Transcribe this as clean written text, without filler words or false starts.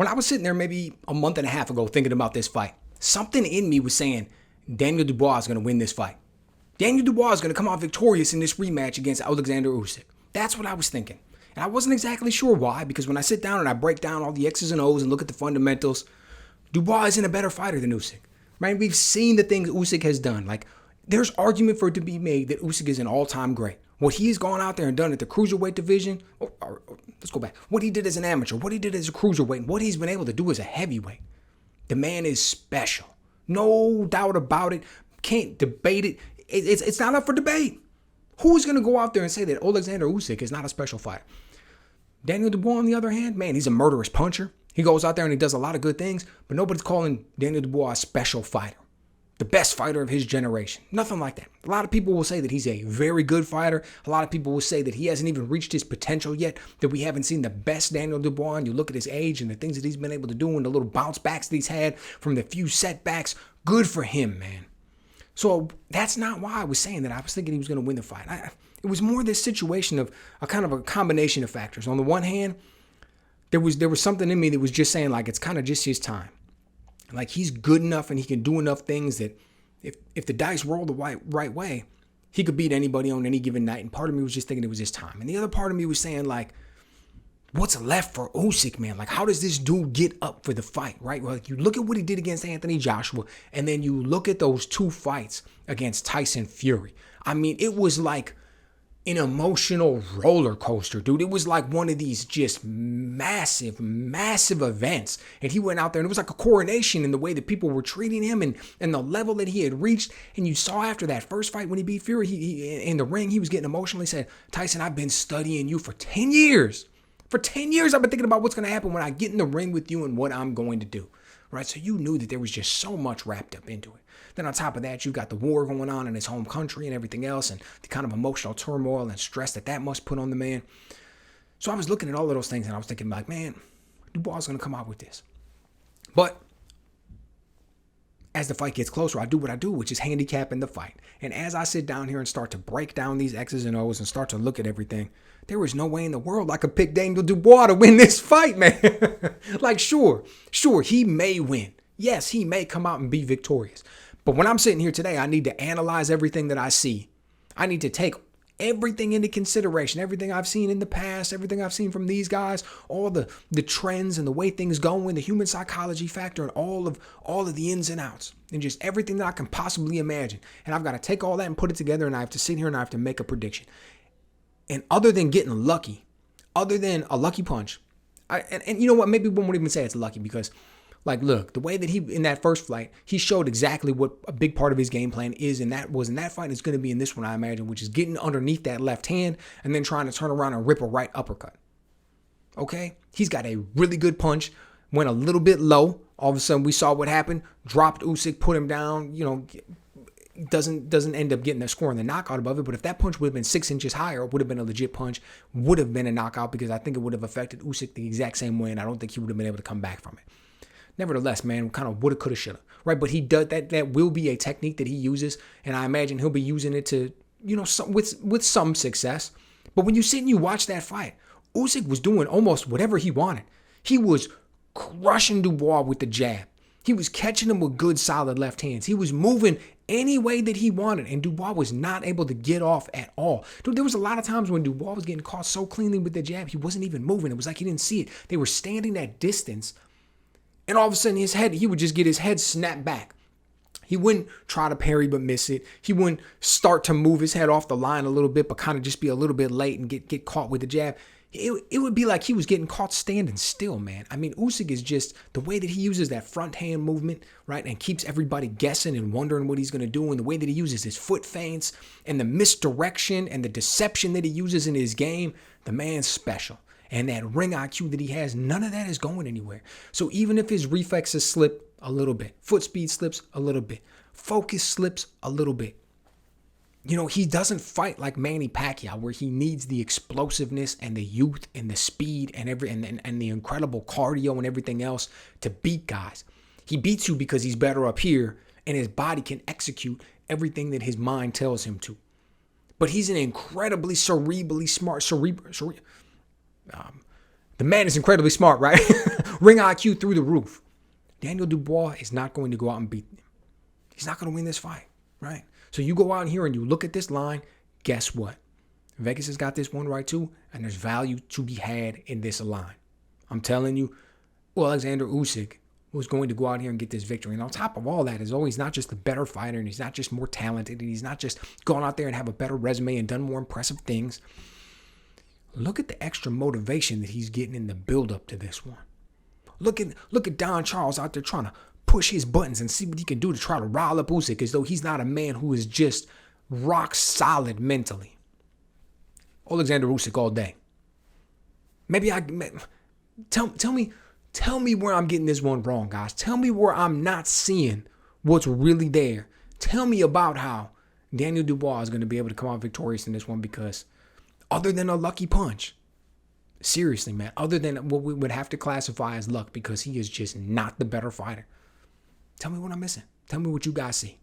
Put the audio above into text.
When I was sitting there maybe a month and a half ago thinking about this fight, something in me was saying Daniel Dubois is going to win this fight. Daniel Dubois is going to come out victorious in this rematch against Oleksandr Usyk. That's what I was thinking. And I wasn't exactly sure why, because when I sit down and I break down all the X's and O's and look at the fundamentals, Dubois isn't a better fighter than Usyk. Right? We've seen the things Usyk has done. Like, there's argument for it to be made that Usyk is an all-time great. What he's gone out there and done at the cruiserweight division, let's go back. What he did as an amateur, what he did as a cruiserweight, and what he's been able to do as a heavyweight. The man is special. No doubt about it. Can't debate it. It's not up for debate. Who's going to go out there and say that Oleksandr Usyk is not a special fighter? Daniel Dubois, on the other hand, man, he's a murderous puncher. He goes out there and he does a lot of good things, but nobody's calling Daniel Dubois a special fighter. The best fighter of his generation. Nothing like that. A lot of people will say that he's a very good fighter. A lot of people will say that he hasn't even reached his potential yet, that we haven't seen the best Daniel Dubois. And you look at his age and the things that he's been able to do and the little bounce backs that he's had from the few setbacks. Good for him, man. So that's not why I was saying that I was thinking he was going to win the fight. It was more this situation of a kind of a combination of factors. On the one hand, there was something in me that was just saying, like, it's kind of just his time. Like, he's good enough and he can do enough things that if the dice roll the right way, he could beat anybody on any given night. And part of me was just thinking it was his time. And the other part of me was saying, like, what's left for Usyk, man? Like, how does this dude get up for the fight, right? Well, like, you look at what he did against Anthony Joshua, and then you look at those two fights against Tyson Fury. I mean, it was like an emotional roller coaster, dude. It was like one of these just massive events. And he went out there and it was like a coronation in the way that people were treating him and the level that he had reached. And you saw after that first fight when he beat Fury, he in the ring, he was getting emotional. He said, Tyson, I've been studying you for 10 years. For 10 years, I've been thinking about what's going to happen when I get in the ring with you and what I'm going to do. Right? So you knew that there was just so much wrapped up into it. Then on top of that, you've got the war going on in his home country and everything else, and the kind of emotional turmoil and stress that must put on the man. So I was looking at all of those things, and I was thinking, like, man, Dubois is going to come out with this. But as the fight gets closer, I do what I do, which is handicapping the fight. And as I sit down here and start to break down these X's and O's and start to look at everything, there is no way in the world I could pick Daniel Dubois to win this fight, man. Like, sure, he may win. Yes, he may come out and be victorious. But when I'm sitting here today, I need to analyze everything that I see. I need to take everything into consideration, everything I've seen in the past, everything I've seen from these guys, all the trends and the way things go in the human psychology factor and all of the ins and outs and just everything that I can possibly imagine. And I've got to take all that and put it together, and I have to sit here and I have to make a prediction. And other than getting lucky, other than a lucky punch, and you know what, maybe one won't even say it's lucky because, like, look, the way that he, in that first fight, he showed exactly what a big part of his game plan is, and that was in that fight, it's going to be in this one, I imagine, which is getting underneath that left hand and then trying to turn around and rip a right uppercut. Okay? He's got a really good punch, went a little bit low. All of a sudden, we saw what happened. Dropped Usyk, put him down, doesn't end up getting a score in the knockout above it. But if that punch would have been 6 inches higher, it would have been a legit punch, would have been a knockout, because I think it would have affected Usyk the exact same way, and I don't think he would have been able to come back from it. Nevertheless, man, kind of woulda, coulda, shoulda, right? But he does that. That will be a technique that he uses, and I imagine he'll be using it to, with some success. But when you sit and you watch that fight, Usyk was doing almost whatever he wanted. He was crushing Dubois with the jab. He was catching him with good, solid left hands. He was moving any way that he wanted, and Dubois was not able to get off at all. Dude, there was a lot of times when Dubois was getting caught so cleanly with the jab, he wasn't even moving. It was like he didn't see it. They were standing at distance. And all of a sudden, he would just get his head snapped back. He wouldn't try to parry but miss it. He wouldn't start to move his head off the line a little bit but kind of just be a little bit late and get caught with the jab. It would be like he was getting caught standing still, man. I mean, Usyk is just the way that he uses that front hand movement, right, and keeps everybody guessing and wondering what he's going to do, and the way that he uses his foot feints and the misdirection and the deception that he uses in his game. The man's special. And that ring IQ that he has, none of that is going anywhere. So even if his reflexes slip a little bit, foot speed slips a little bit, focus slips a little bit, he doesn't fight like Manny Pacquiao, where he needs the explosiveness and the youth and the speed and the incredible cardio and everything else to beat guys. He beats you because he's better up here and his body can execute everything that his mind tells him to. But he's an incredibly cerebrally smart, The man is incredibly smart, right? Ring IQ through the roof. Daniel Dubois is not going to go out and beat him. He's not going to win this fight, right? So you go out here and you look at this line. Guess what? Vegas has got this one right too, and there's value to be had in this line. I'm telling you, Oleksandr Usyk was going to go out here and get this victory. And on top of all that, he's not just a better fighter, and he's not just more talented, and he's not just gone out there and have a better resume and done more impressive things. Look at the extra motivation that he's getting in the build-up to this one. Look at Don Charles out there trying to push his buttons and see what he can do to try to rile up Usyk, as though he's not a man who is just rock solid mentally. Oleksandr Usyk all day. Tell me where I'm getting this one wrong, guys. Tell me where I'm not seeing what's really there. Tell me about how Daniel Dubois is going to be able to come out victorious in this one, because other than a lucky punch, seriously, man, other than what we would have to classify as luck, because he is just not the better fighter. Tell me what I'm missing. Tell me what you guys see.